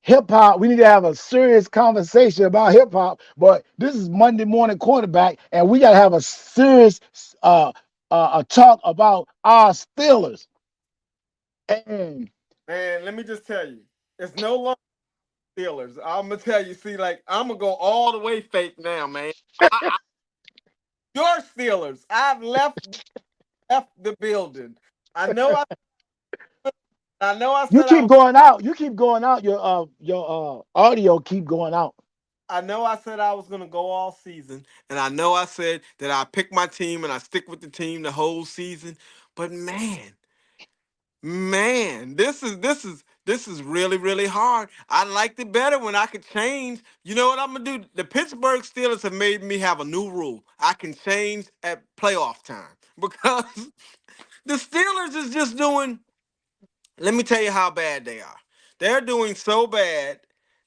hip hop. We need to have a serious conversation about hip hop. But this is Monday morning quarterback, and we got to have a serious uh, a talk about our Steelers. And Man, let me just tell you, it's no longer Steelers. I'm gonna tell you. See, like I'm gonna go all the way fake now, man. Your Steelers. I've left the building. I know. I know. I you said I keep was. going out. You keep going out. Your audio keep going out. I know I said I was gonna go all season, and I know I said that I pick my team and I stick with the team the whole season. But man, this is really hard. I liked it better when I could change. You know what I'm gonna do? The Pittsburgh Steelers have made me have a new rule. I can change at playoff time because the Steelers is just doing. Let me tell you how bad they are. They're doing so bad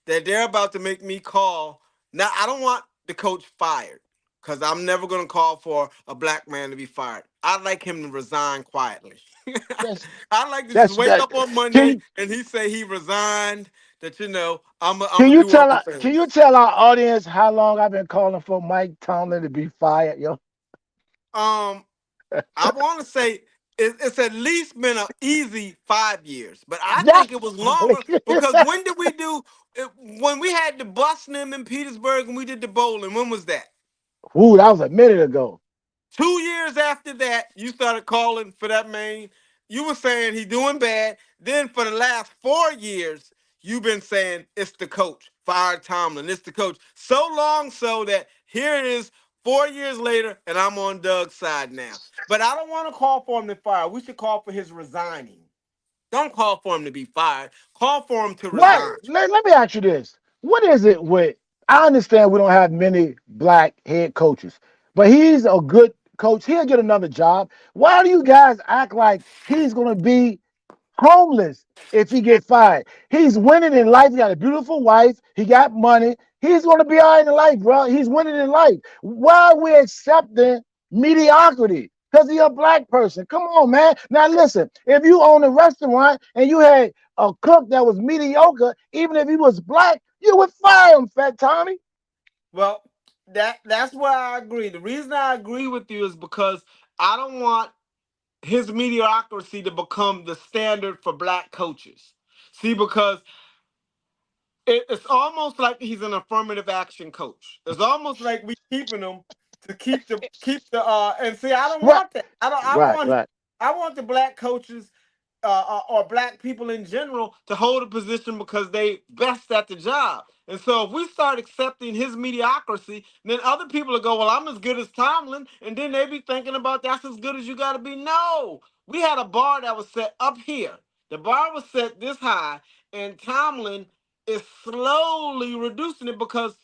that they're about to make me call. Now, I don't want the coach fired because I'm never going to call for a black man to be fired. I'd like him to resign quietly. That's I'd like to just that's wake that. up on Can Monday you and he say he resigned. That I'm can gonna you do tell other can you things. tell our audience how long I've been calling for Mike Tomlin to be fired, yo? Um, I want to say it's at least been an easy 5 years, but I Yeah. think it was longer because when did we do it? When we had the bus them in Petersburg and we did the bowling? When was that? Ooh, that was a minute ago. 2 years after that, you started calling for that man. You were saying he doing bad. Then for the last 4 years, you've been saying it's the coach. Fire Tomlin. It's the coach. So long so that here it is 4 years later, and I'm on Doug's side now. But I don't want to call for him to fire. We should call for his resigning. Don't call for him to be fired. Call for him to What? resign. Let me ask you this. What is it with I understand we don't have many black head coaches, but he's a good coach. He'll get another job. Why do you guys act like he's gonna be homeless if he get fired? He's winning in life. He got a beautiful wife. He got money. He's gonna be all right in life, bro. He's winning in life. Why are we accepting mediocrity? Because he's a black person. Come on, man. Now listen, if you own a restaurant and you had a cook that was mediocre, even if he was black, you would fire him, Fat Tommy. Well, that's where I agree. The reason I agree with you is because I don't want his mediocrity to become the standard for black coaches. See, because it's almost like he's an affirmative action coach. It's almost like we keeping him to keep the and see, I don't Right, want that. I right, want right. I want the black coaches or black people in general to hold a position because they best at the job. And so if we start accepting his mediocrity, then other people will go, well, I'm as good as Tomlin. And then they be thinking about that's as good as you got to be. No, we had a bar that was set up here. The bar was set this high, and Tomlin is slowly reducing it because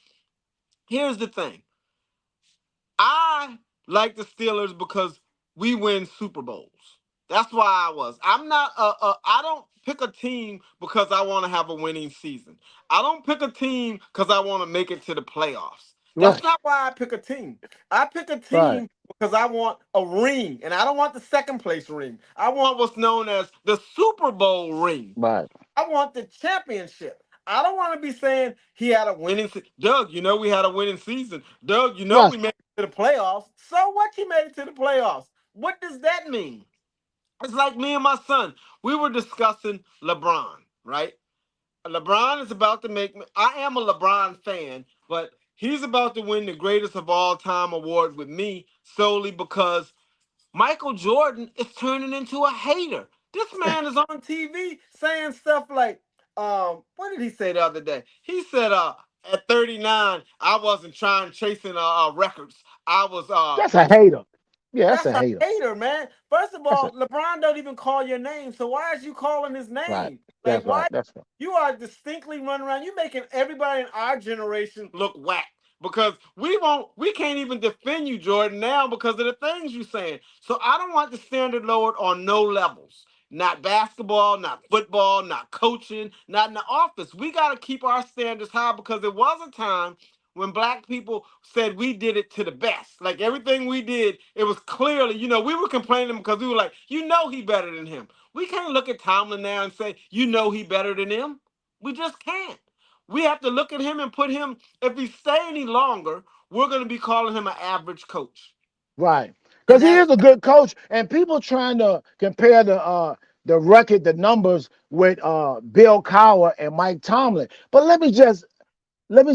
here's the thing. I like the Steelers because we win Super Bowls. That's why I was. I'm not I don't pick a team because I want to have a winning season. I don't pick a team because I want to make it to the playoffs. That's Right, not why I pick a team. I pick a right, team because I want a ring, and I don't want the second place ring. I want what's known as the Super Bowl ring. right. I want the championship. I don't want to be saying he had a winning season. Doug, you know we had a winning season. Doug, you know Right. we made it to the playoffs. So what? You made it to the playoffs. What does that mean? It's like me and my son. We were discussing LeBron, right? LeBron is about to make me. I am a LeBron fan, but he's about to win the greatest of all time award with me solely because Michael Jordan is turning into a hater. This man is on TV saying stuff like, what did he say the other day? He said, at 39, I wasn't trying chasing records. I was That's a hater. Yeah, that's That's a a hater. hater, man. First of That's a all, LeBron don't even call your name. So why is you calling his right. name? Like That's right. why That's right. you are distinctly running around. You making everybody in our generation look whack. Because we can't even defend you, Jordan, now because of the things you're saying. So I don't want the standard lowered on no levels. Not basketball, not football, not coaching, not in the office. We got to keep our standards high because there was a time when black people said we did it to the best. Like everything we did, it was clearly, we were complaining because we were like, he better than him. We can't look at Tomlin now and say, he better than him. We just can't. We have to look at him and put him. If he stay any longer, we're going to be calling him an average coach, Right. and Because he that's is a good coach, and people trying to compare the record, the numbers with Bill Cowher and Mike Tomlin. But let me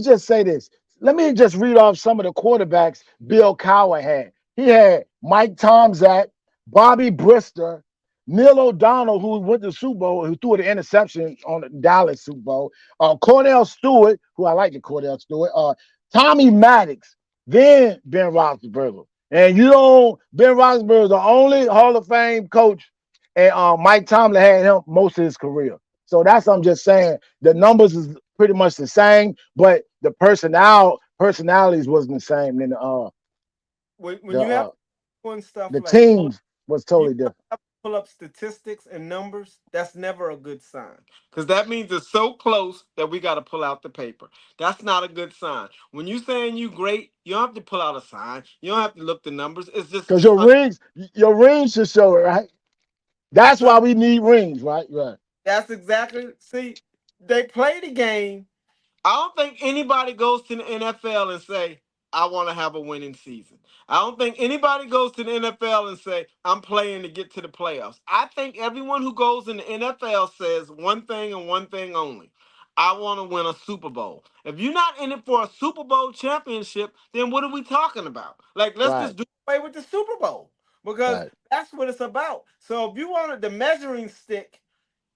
just say this. Let me just read off some of the quarterbacks Bill Cowher had. He had Mike Tomzak, Bobby Brister, Neil O'Donnell, who went to the Super Bowl, who threw the interception on the Dallas Super Bowl, Cordell Stewart, who I like the Cordell Stewart, Tommy Maddox, then Ben Roethlisberger. And you know, Ben Roethlisberger is the only Hall of Fame coach, and Mike Tomlin had him most of his career. So that's what I'm just saying. The numbers is pretty much the same, but the personalities wasn't the same. And when the you have doing stuff the like pull teams was you totally different. have to pull up statistics and numbers. That's never a good sign because that means it's so close that we got to pull out the paper. That's not a good sign. When you saying you great, you don't have to pull out a sign. You don't have to look the numbers. It's just Because it's your rings should show it, right? That's so why we need rings, right? Right. that's exactly see they play the game. I don't think anybody goes to the NFL and say, I want to have a winning season. I don't think anybody goes to the NFL and say, I'm playing to get to the playoffs. I think everyone who goes in the NFL says one thing and one thing only. I want to win a Super Bowl. If you're not in it for a Super Bowl championship, then what are we talking about? Like, let's Right. just do away with the Super Bowl because Right. that's what it's about. So if you wanted the measuring stick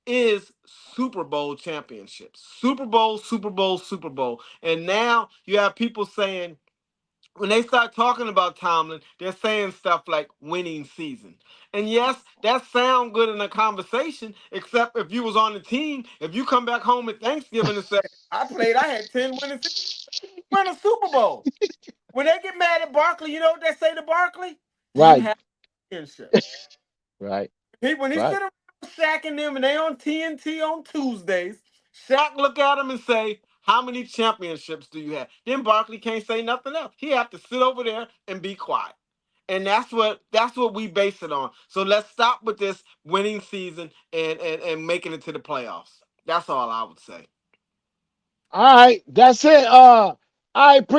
is Super Bowl championships. Super Bowl, Super Bowl, Super Bowl. And now you have people saying, when they start talking about Tomlin, they're saying stuff like winning season. And yes, that sounds good in a conversation, except if you was on the team, if you come back home at Thanksgiving and say, I had 10 winning seasons, win a Super Bowl. When they get mad at Barkley, you know what they say to Barkley? Do you Right. have a championship? Right. When he Right. sit around Shaq and them and they on TNT on Tuesdays, Shaq look at him and say, how many championships do you have? Then Barkley can't say nothing else. He have to sit over there and be quiet. And that's what we base it on. So let's stop with this winning season and making it to the playoffs. That's all I would say. All right. That's it.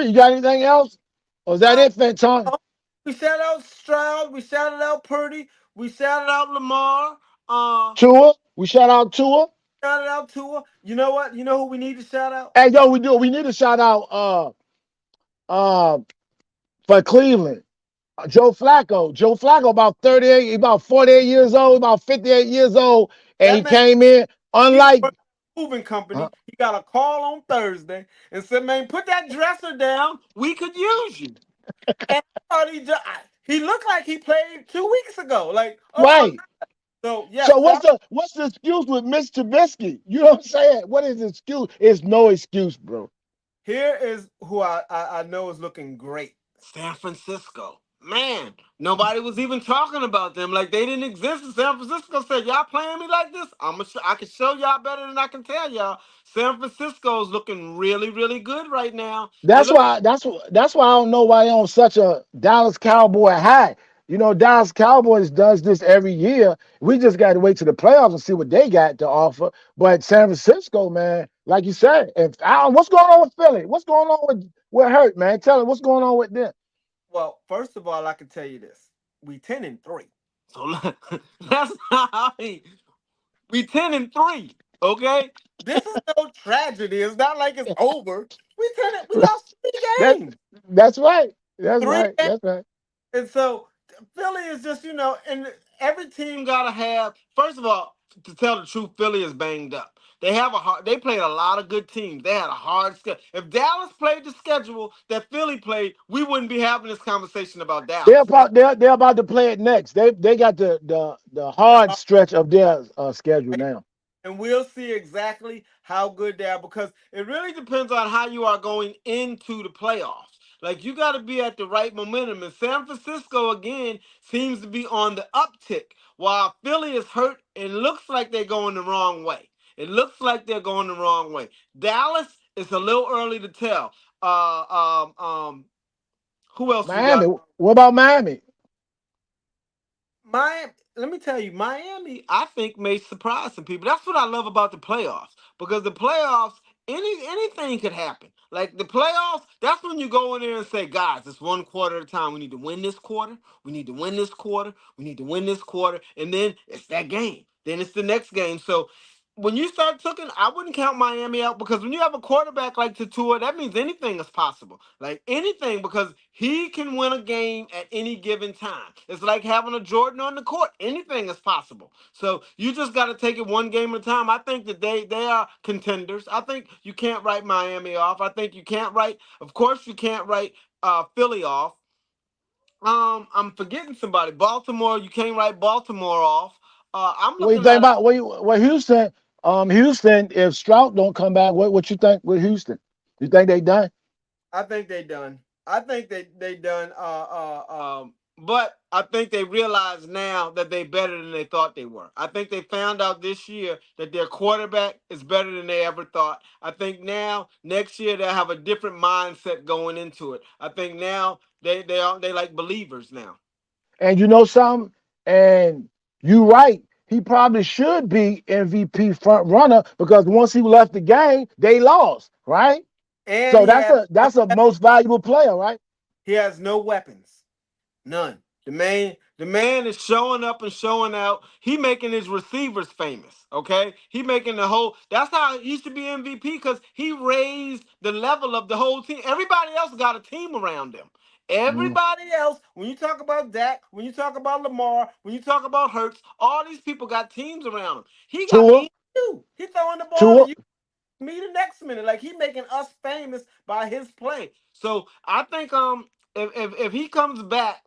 You got anything else? Or is that Uh, it, Fenton? we shout out Stroud, we shouted out Purdy, we shouted out Lamar, Tua. We shout out Tua. shouted out Tua. You know what? You know who we need to shout out? Hey, yo, we do. We need to shout out uh for Cleveland. Joe Flacco. Joe Flacco about 38, about 48 years old, about 58 years old, and he That man. came in He's unlike working at a moving uh, company. He got a call on Thursday and said, "Man, put that dresser down. We could use you." And I thought he looked like he played 2 weeks ago. Like, oh my right. God. So So yes, shout what's the excuse with Mitch Trubisky? You know what I'm saying? What is the excuse? It's no excuse, bro. here is who I know is looking great. San Francisco. Man, nobody was even talking about them like they didn't exist. And San Francisco said, "Y'all playing me like this? I can show y'all better than I can tell y'all." San Francisco's looking really, really good right now. They That's look why that's why I don't know why he on such a Dallas Cowboy hat. You know, Dallas Cowboys does this every year. We just got to wait to the playoffs and see what they got to offer. But San Francisco, man, like you said, what's going on with Philly? What's going on with Hurt, man? Tell us what's going on with them. well. First of all, I can tell you this: we 10-3. So that's how we 10-3. Okay, this is no tragedy. It's not like it's over. We lost three That games. that's right. That's Three right. games. That's right. And so Philly is just, and every team gotta have. First of all, to tell the truth, Philly is banged up. They played a lot of good teams. They had a hard schedule. If Dallas played the schedule that Philly played, we wouldn't be having this conversation about Dallas. They're about to play it next. They got the hard stretch of their schedule now. And we'll see exactly how good they are because it really depends on how you are going into the playoffs. Like you got to be at the right momentum. And San Francisco again seems to be on the uptick, while Philly is hurt and looks like they're going the wrong way. It looks like they're going the wrong way. Dallas is a little early to tell. Who else we Miami. got? What about Miami? Miami. let me tell you, Miami, I think may surprise some people. That's what I love about the playoffs because the playoffs, anything could happen. Like the playoffs, that's when you go in there and say, guys, it's one quarter at a time. We need to win this quarter. We need to win this quarter. We need to win this quarter, and then it's that game. Then it's the next game. So when you start talking, I wouldn't count Miami out because when you have a quarterback like Tua, that means anything is possible. Like anything, because he can win a game at any given time. It's like having a Jordan on the court. Anything is possible. So you just got to take it one game at a time. I think that they are contenders. I think you can't write Miami off. I think you can't write. Of course, you can't write Philly off. I'm forgetting somebody. Baltimore. You can't write Baltimore off. I'm What you looking think at about what Houston? Houston, if Stroud don't come back, what you think with Houston? You think they done? I think they done. I think they done. But I think they realize now that they better than they thought they were. I think they found out this year that their quarterback is better than they ever thought. I think now next year they'll have a different mindset going into it. I think now they like believers now. And you know something? And you right. He probably should be MVP front runner because once he left the game, they lost, right? And So that's a most valuable player, right? he has no weapons. None. The man is showing up and showing out. He making his receivers famous. Okay, he making the whole. That's how he should be MVP because he raised the level of the whole team. Everybody else got a team around them. Mm. Everybody else, when you talk about Dak, when you talk about Lamar, when you talk about Hurts, all these people got teams around him. He got Tua, me too. He throwing the ball to Tua, you me the next minute. Like he making us famous by his play. So I think if he comes back,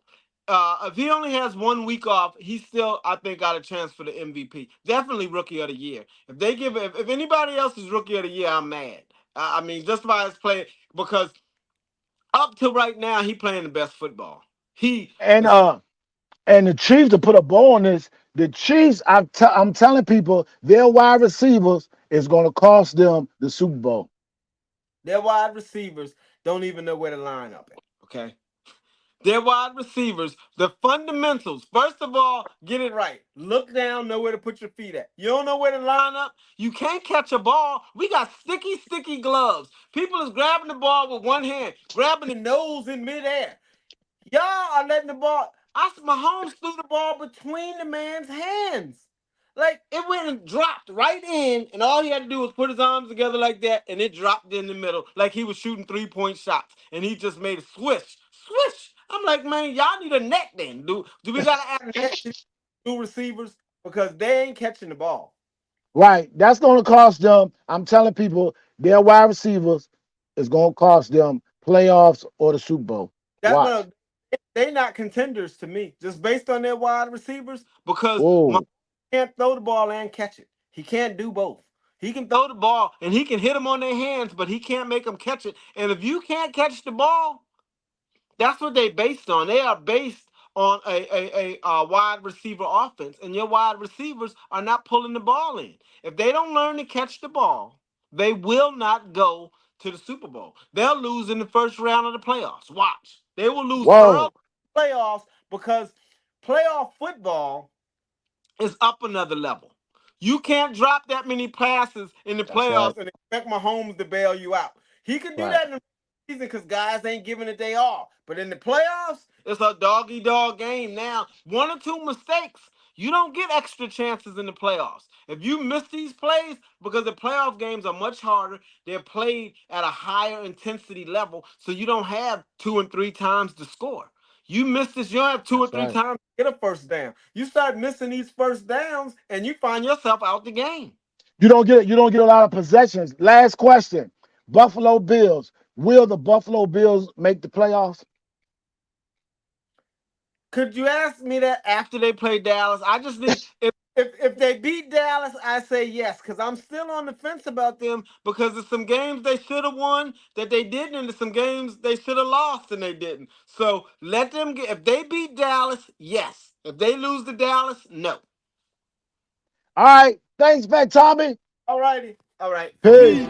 if he only has 1 week off, he still I think got a chance for the MVP. Definitely rookie of the year. If they give if anybody else is rookie of the year, I'm mad. I mean just by his play because up to right now he playing the best football. He and is uh and the Chiefs to put a bow on this. The Chiefs, I'm telling people, their wide receivers is going to cost them the Super Bowl. their wide receivers don't even know where to line up at. Okay. Their wide receivers, the fundamentals. First of all, get it right. Look down, know where to put your feet at. You don't know where to line up. You can't catch a ball. We got sticky, sticky gloves. People is grabbing the ball with one hand, grabbing the nose in midair. Y'all are letting the ball. Mahomes threw the ball between the man's hands. Like it went and dropped right in, and all he had to do was put his arms together like that, and it dropped in the middle, like he was shooting 3-point shots, and he just made a swish, swish. I'm like, man, y'all need a net then. Do we gotta add a net to two receivers because they ain't catching the ball? Right. That's going to cost them. I'm telling people, their wide receivers is going to cost them playoffs or the Super Bowl. That Watch. no, they not contenders to me, just based on their wide receivers, because Whoa. can't throw the ball and catch it. He can't do both. He can throw the ball and he can hit them on their hands, but he can't make them catch it. And if you can't catch the ball, that's what they based on. They are based on a wide receiver offense, and your wide receivers are not pulling the ball in. If they don't learn to catch the ball, they will not go to the Super Bowl. They'll lose in the first round of the playoffs. Watch. They will lose early Whoa. playoffs because playoff football is up another level. You can't drop that many passes in the That's right. playoffs and expect Mahomes to bail you out. He can do Right. that in the season because guys ain't giving a day off. But in the playoffs, it's a doggy dog game. Now, one or two mistakes, you don't get extra chances in the playoffs. If you miss these plays, because the playoff games are much harder, they're played at a higher intensity level, so you don't have 2 and 3 times to score. You miss this, you don't have two or That's three right. times to get a first down. You start missing these first downs, and you find yourself out the game. You don't get a lot of possessions. Last question. Buffalo Bills. Will the Buffalo Bills make the playoffs? Could you ask me that after they play Dallas? I just need if they beat Dallas, I say yes because I'm still on the fence about them because there's some games they should have won that they didn't, and there's some games they should have lost and they didn't. So let them get. If they beat Dallas, yes. If they lose to Dallas, no. All right. Thanks, Fat Tommy. All righty. All right. Peace. Peace.